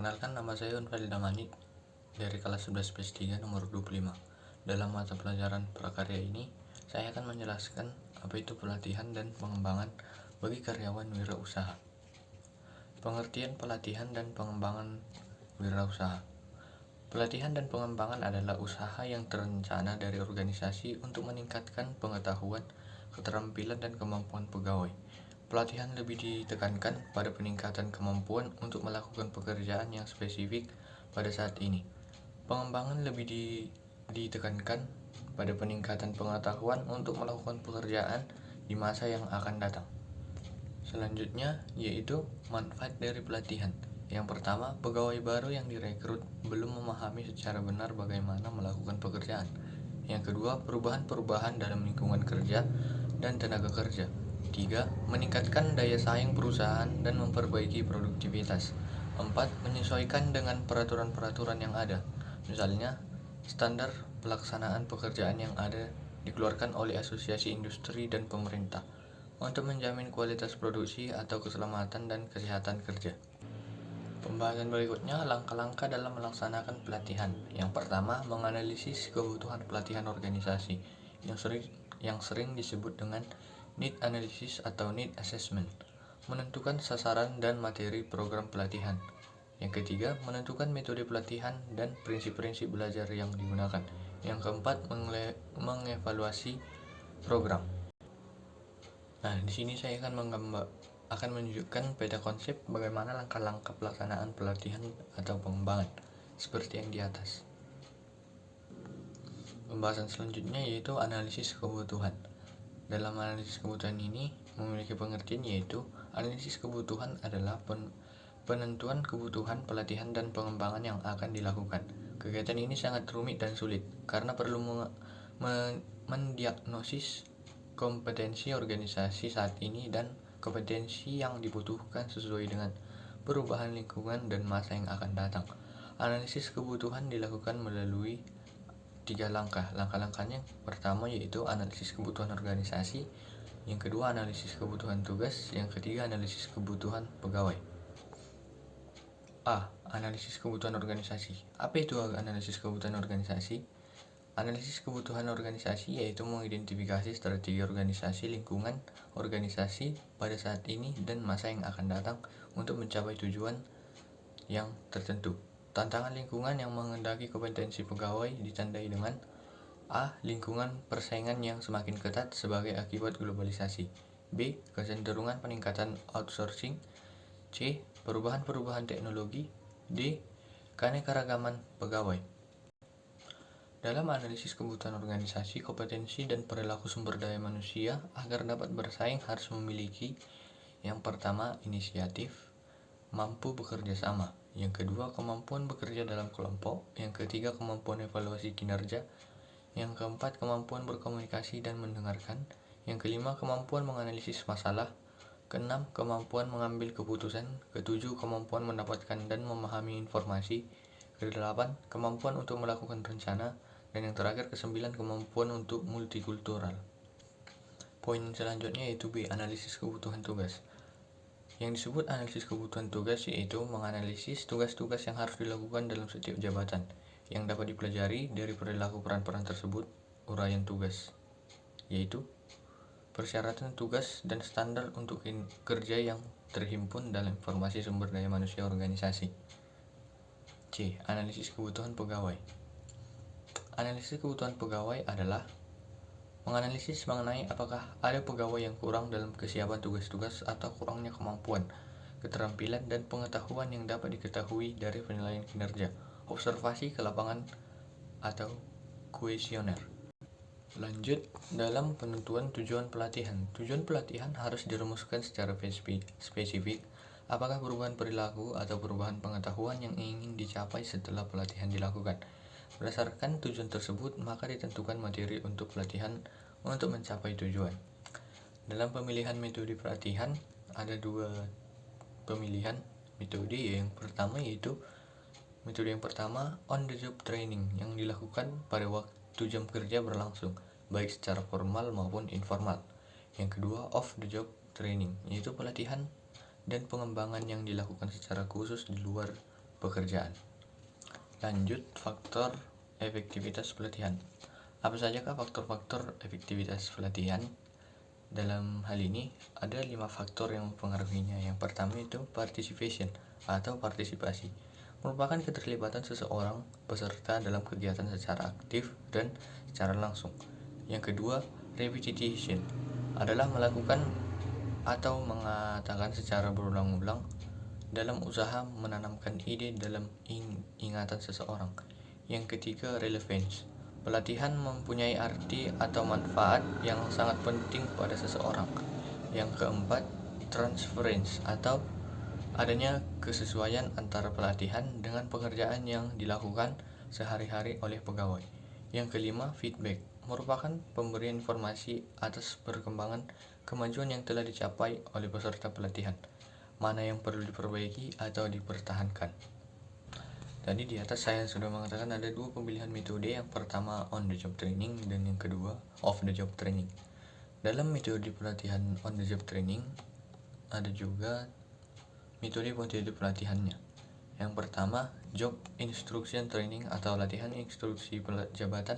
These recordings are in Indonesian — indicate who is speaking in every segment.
Speaker 1: Perkenalkan, nama saya Unfadil Damani dari kelas 11 PS 3 nomor 25. Dalam mata pelajaran prakarya ini, saya akan menjelaskan apa itu pelatihan dan pengembangan bagi karyawan wirausaha. Pengertian pelatihan dan pengembangan wirausaha. Pelatihan dan pengembangan adalah usaha yang terencana dari organisasi untuk meningkatkan pengetahuan, keterampilan, dan kemampuan pegawai. Pelatihan lebih ditekankan pada peningkatan kemampuan untuk melakukan pekerjaan yang spesifik pada saat ini. Pengembangan lebih ditekankan pada peningkatan pengetahuan untuk melakukan pekerjaan di masa yang akan datang. Selanjutnya yaitu manfaat dari pelatihan. Yang pertama, pegawai baru yang direkrut belum memahami secara benar bagaimana melakukan pekerjaan. Yang kedua, perubahan-perubahan dalam lingkungan kerja dan tenaga kerja. 3. Meningkatkan daya saing perusahaan dan memperbaiki produktivitas. 4. Menyesuaikan dengan peraturan-peraturan yang ada. Misalnya, standar pelaksanaan pekerjaan yang ada dikeluarkan oleh asosiasi industri dan pemerintah untuk menjamin kualitas produksi atau keselamatan dan kesehatan kerja. Pembahasan berikutnya, langkah-langkah dalam melaksanakan pelatihan. Yang pertama, menganalisis kebutuhan pelatihan organisasi yang sering disebut dengan need analysis atau need assessment. Menentukan sasaran dan materi program pelatihan. Yang ketiga, menentukan metode pelatihan dan prinsip-prinsip belajar yang digunakan. Yang keempat, mengevaluasi program. Nah, di sini saya akan menunjukkan peta konsep bagaimana langkah-langkah pelaksanaan pelatihan atau pengembangan seperti yang di atas. Pembahasan selanjutnya yaitu analisis kebutuhan. Dalam analisis kebutuhan ini memiliki pengertian yaitu analisis kebutuhan adalah penentuan kebutuhan pelatihan dan pengembangan yang akan dilakukan. Kegiatan ini sangat rumit dan sulit karena perlu mendiagnosis kompetensi organisasi saat ini dan kompetensi yang dibutuhkan sesuai dengan perubahan lingkungan dan masa yang akan datang. Analisis kebutuhan dilakukan melalui 3 langkah. Langkah-langkahnya pertama yaitu analisis kebutuhan organisasi, yang kedua analisis kebutuhan tugas, yang ketiga analisis kebutuhan pegawai. A. Analisis kebutuhan organisasi. Apa itu analisis kebutuhan organisasi? Analisis kebutuhan organisasi yaitu mengidentifikasi strategi organisasi, lingkungan organisasi pada saat ini dan masa yang akan datang untuk mencapai tujuan yang tertentu. Tantangan lingkungan yang menghendaki kompetensi pegawai ditandai dengan A. Lingkungan persaingan yang semakin ketat sebagai akibat globalisasi. B. Kecenderungan peningkatan outsourcing. C. Perubahan-perubahan teknologi. D. Keanekaragaman pegawai. Dalam analisis kebutuhan organisasi, kompetensi dan perilaku sumber daya manusia agar dapat bersaing harus memiliki yang pertama, inisiatif, mampu bekerja sama. Yang kedua, kemampuan bekerja dalam kelompok. Yang ketiga, kemampuan evaluasi kinerja. Yang keempat, kemampuan berkomunikasi dan mendengarkan. Yang kelima, kemampuan menganalisis masalah. Keenam, kemampuan mengambil keputusan. Ketujuh, kemampuan mendapatkan dan memahami informasi. Kedelapan, kemampuan untuk melakukan rencana. Dan yang terakhir, kesembilan, kemampuan untuk multikultural. Poin selanjutnya yaitu B. Analisis kebutuhan tugas. Yang disebut analisis kebutuhan tugas yaitu menganalisis tugas-tugas yang harus dilakukan dalam setiap jabatan yang dapat dipelajari dari perilaku peran-peran tersebut. Uraian tugas yaitu persyaratan tugas dan standar untuk kerja yang terhimpun dalam informasi sumber daya manusia organisasi. C. Analisis kebutuhan pegawai. Analisis kebutuhan pegawai adalah menganalisis mengenai apakah ada pegawai yang kurang dalam kesiapan tugas-tugas atau kurangnya kemampuan, keterampilan, dan pengetahuan yang dapat diketahui dari penilaian kinerja, observasi ke lapangan, atau kuesioner. Lanjut, dalam penentuan tujuan pelatihan. Tujuan pelatihan harus dirumuskan secara spesifik. Apakah perubahan perilaku atau perubahan pengetahuan yang ingin dicapai setelah pelatihan dilakukan? Berdasarkan tujuan tersebut, maka ditentukan materi untuk pelatihan untuk mencapai tujuan. Dalam pemilihan metode pelatihan, ada 2 pemilihan metode. Yang pertama yaitu metode yang pertama on the job training yang dilakukan pada waktu jam kerja berlangsung, baik secara formal maupun informal. Yang kedua off the job training, yaitu pelatihan dan pengembangan yang dilakukan secara khusus di luar pekerjaan. Lanjut, faktor efektivitas pelatihan. Apa sajakah faktor-faktor efektivitas pelatihan? Dalam hal ini ada 5 faktor yang mempengaruhinya. Yang pertama itu participation atau partisipasi, merupakan keterlibatan seseorang peserta dalam kegiatan secara aktif dan secara langsung. Yang kedua, repetition adalah melakukan atau mengatakan secara berulang-ulang dalam usaha menanamkan ide dalam ingatan seseorang. Yang ketiga, relevance. Pelatihan mempunyai arti atau manfaat yang sangat penting pada seseorang. Yang keempat, transference atau adanya kesesuaian antara pelatihan dengan pekerjaan yang dilakukan sehari-hari oleh pegawai. Yang kelima, feedback, merupakan pemberian informasi atas perkembangan kemajuan yang telah dicapai oleh peserta pelatihan, mana yang perlu diperbaiki atau dipertahankan. Tadi di atas saya sudah mengatakan ada 2 pemilihan metode, yang pertama on the job training dan yang kedua off the job training. Dalam metode pelatihan on the job training ada juga metode pelatihannya. Yang pertama, job instruction training atau latihan instruksi jabatan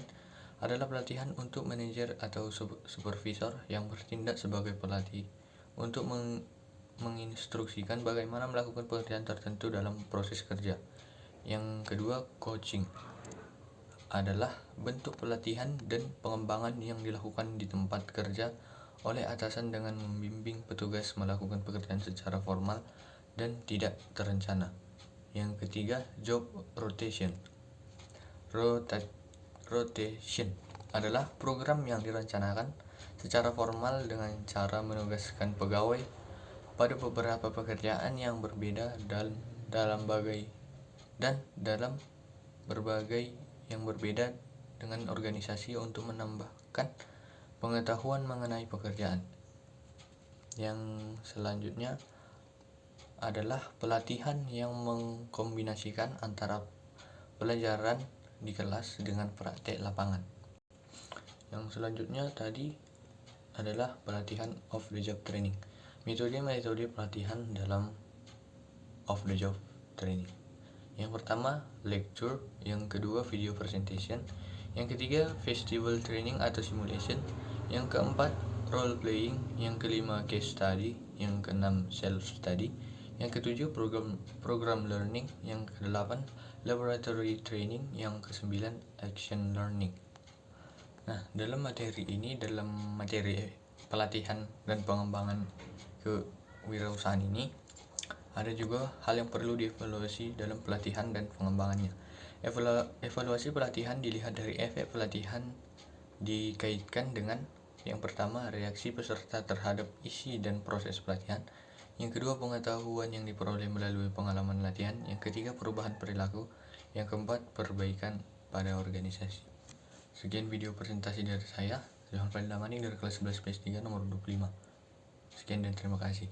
Speaker 1: adalah pelatihan untuk manajer atau supervisor yang bertindak sebagai pelatih untuk menginstruksikan bagaimana melakukan pekerjaan tertentu dalam proses kerja. Yang kedua, coaching adalah bentuk pelatihan dan pengembangan yang dilakukan di tempat kerja oleh atasan dengan membimbing petugas melakukan pekerjaan secara formal dan tidak terencana. Yang ketiga, job rotation. Rotation adalah program yang direncanakan secara formal dengan cara menugaskan pegawai pada beberapa pekerjaan yang berbeda dalam berbagai yang berbeda dengan organisasi untuk menambahkan pengetahuan mengenai pekerjaan. Yang selanjutnya adalah pelatihan yang mengkombinasikan antara pelajaran di kelas dengan praktek lapangan. Yang selanjutnya tadi adalah pelatihan off the job training. Metode pelatihan dalam off the job training. Yang pertama, lecture. Yang kedua, video presentation. Yang ketiga, festival training atau simulation. Yang keempat, role playing. Yang kelima, case study. Yang keenam, self study. Yang ketujuh, program learning. Yang kedelapan, laboratory training. Yang kesembilan, action learning. Nah, dalam materi pelatihan dan pengembangan kewirausahaan ini ada juga hal yang perlu dievaluasi dalam pelatihan dan pengembangannya. Evaluasi pelatihan dilihat dari efek pelatihan dikaitkan dengan yang pertama, reaksi peserta terhadap isi dan proses pelatihan. Yang kedua, pengetahuan yang diperoleh melalui pengalaman latihan. Yang ketiga, perubahan perilaku. Yang keempat, perbaikan pada organisasi. Sekian video presentasi dari saya, Johan Fadil Damani dari kelas 11 PS3 nomor 25. Sekian dan terima kasih.